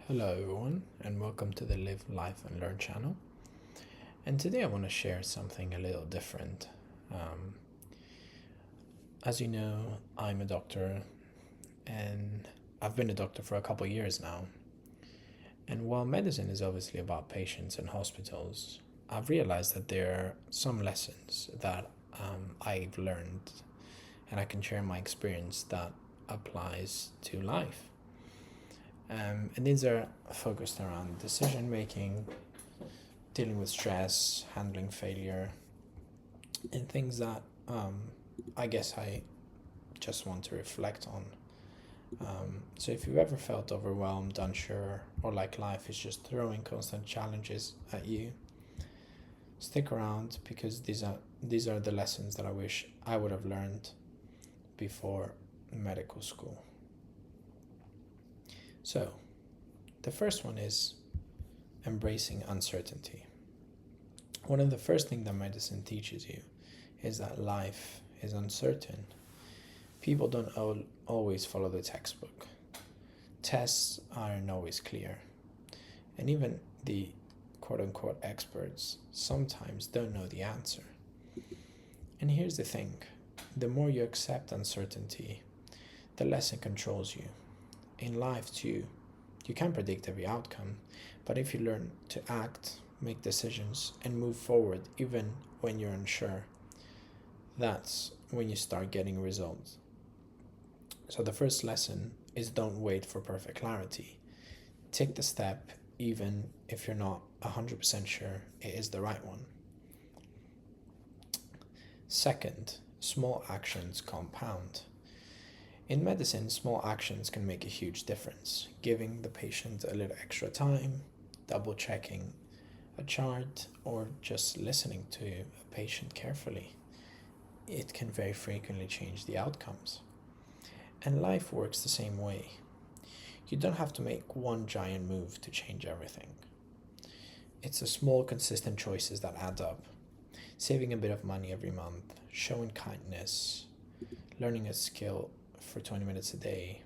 Hello everyone and welcome to the Live, Life and Learn channel. And today I want to share something a little different. Um, as you know, I'm a doctor and I've been a doctor for a couple of years now. And while medicine is obviously about patients and hospitals, I've realized that there are some lessons that I've learned and I can share my experience that applies to life. And these are focused around decision making, dealing with stress, handling failure, and things that I guess I just want to reflect on. So if you've ever felt overwhelmed, unsure, or like life is just throwing constant challenges at you, stick around because these are the lessons that I wish I would have learned before medical school. So, the first one is embracing uncertainty. One of the first things that medicine teaches you is that life is uncertain. People don't always follow the textbook. Tests aren't always clear. And even the quote unquote experts sometimes don't know the answer. And here's the thing, the more you accept uncertainty, the less it controls you. In life, too, you can't predict every outcome, but if you learn to act, make decisions, and move forward even when you're unsure, that's when you start getting results. So the first lesson is don't wait for perfect clarity. Take the step even if you're not 100% sure it is the right one. Second, small actions compound. In medicine, small actions can make a huge difference. Giving the patient a little extra time, double checking a chart, or just listening to a patient carefully. It can very frequently change the outcomes. And life works the same way. You don't have to make one giant move to change everything. It's the small, consistent choices that add up. Saving a bit of money every month, showing kindness, learning a skill for 20 minutes a day.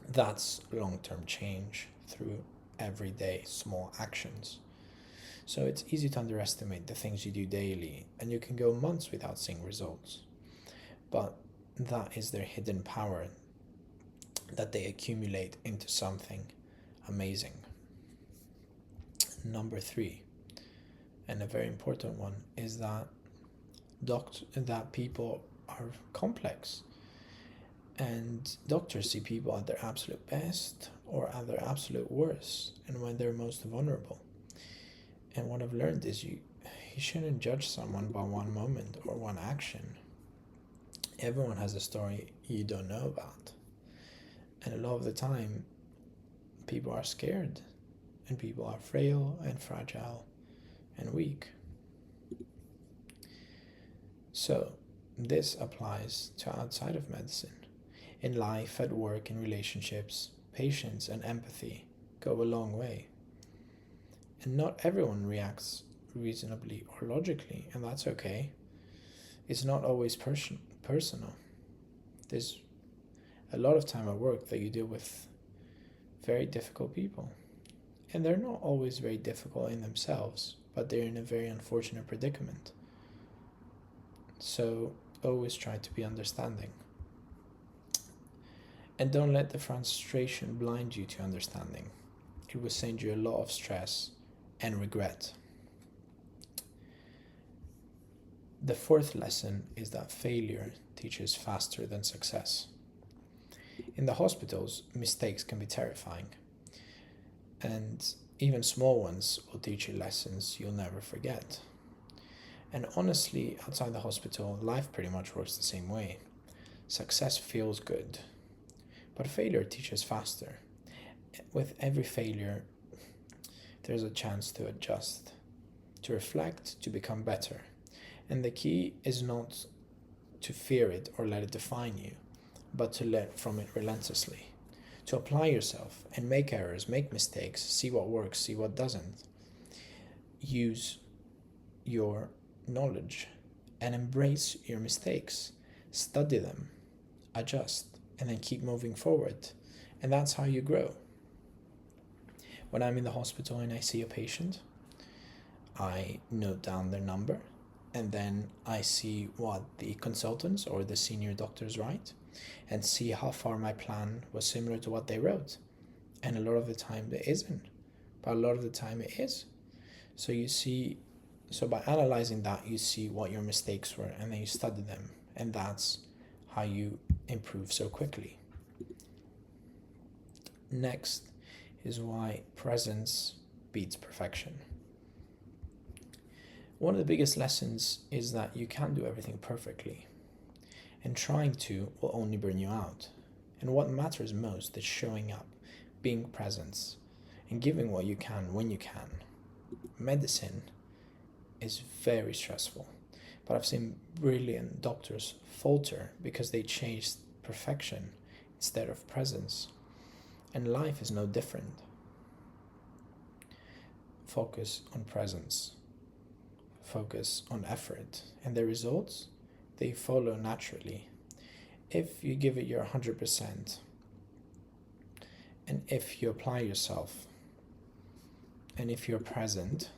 That's long-term change through everyday small actions. So it's easy to underestimate the things you do daily, and you can go months without seeing results. But that is their hidden power that they accumulate into something amazing. Number 3, and a very important one, is that people are complex. And doctors see people at their absolute best or at their absolute worst and when they're most vulnerable. And what I've learned is you shouldn't judge someone by one moment or one action. Everyone has a story you don't know about. And a lot of the time, people are scared and people are frail and fragile and weak. So this applies to outside of medicine. In life, at work, in relationships, patience and empathy go a long way. And not everyone reacts reasonably or logically, and that's okay. It's not always personal. There's a lot of time at work that you deal with very difficult people. And they're not always very difficult in themselves, but they're in a very unfortunate predicament. So always try to be understanding. And don't let the frustration blind you to understanding. It will send you a lot of stress and regret. The fourth lesson is that failure teaches faster than success. In the hospitals, mistakes can be terrifying, and even small ones will teach you lessons you'll never forget. And honestly, outside the hospital, life pretty much works the same way. Success feels good, but failure teaches faster. With every failure, there's a chance to adjust, to reflect, to become better. And the key is not to fear it or let it define you, but to learn from it relentlessly. To apply yourself and make errors, make mistakes, see what works, see what doesn't. Use your knowledge and embrace your mistakes. Study them, adjust, and then keep moving forward. And that's how you grow. When I'm in the hospital and I see a patient, I note down their number, and then I see what the consultants or the senior doctors write and see how far my plan was similar to what they wrote. And a lot of the time it isn't, but a lot of the time it is. So you see, so by analyzing that, you see what your mistakes were, and then you study them, and that's how you improve so quickly. Next is why presence beats perfection. One of the biggest lessons is that you can't do everything perfectly, and trying to will only burn you out. And what matters most is showing up, being present, and giving what you can when you can. Medicine is very stressful, but I've seen brilliant doctors falter because they chased perfection instead of presence. And life is no different. Focus on presence, focus on effort, and the results, they follow naturally. If you give it your 100%, and if you apply yourself, and if you're present,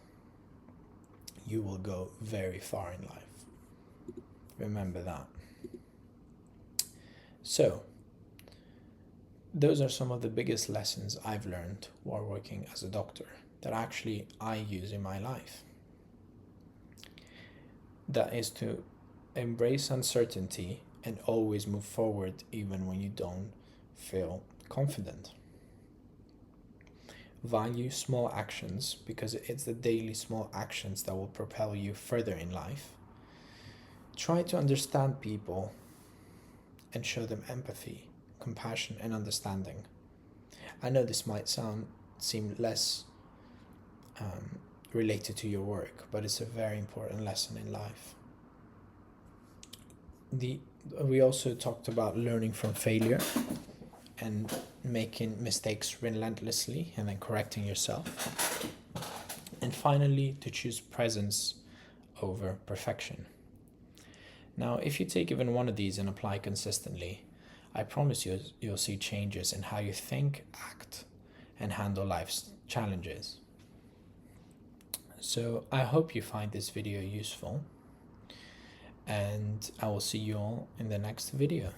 you will go very far in life. Remember that. So, those are some of the biggest lessons I've learned while working as a doctor that actually I use in my life. That is to embrace uncertainty and always move forward even when you don't feel confident. Value small actions because it's the daily small actions that will propel you further in life. Try to understand people and show them empathy, compassion, and understanding. I know this might seem less related to your work, but it's a very important lesson in life. We also talked about learning from failure and making mistakes relentlessly and then correcting yourself. And finally, to choose presence over perfection. Now, if you take even one of these and apply consistently, I promise you'll see changes in how you think, act, and handle life's challenges. So I hope you find this video useful, and I will see you all in the next video.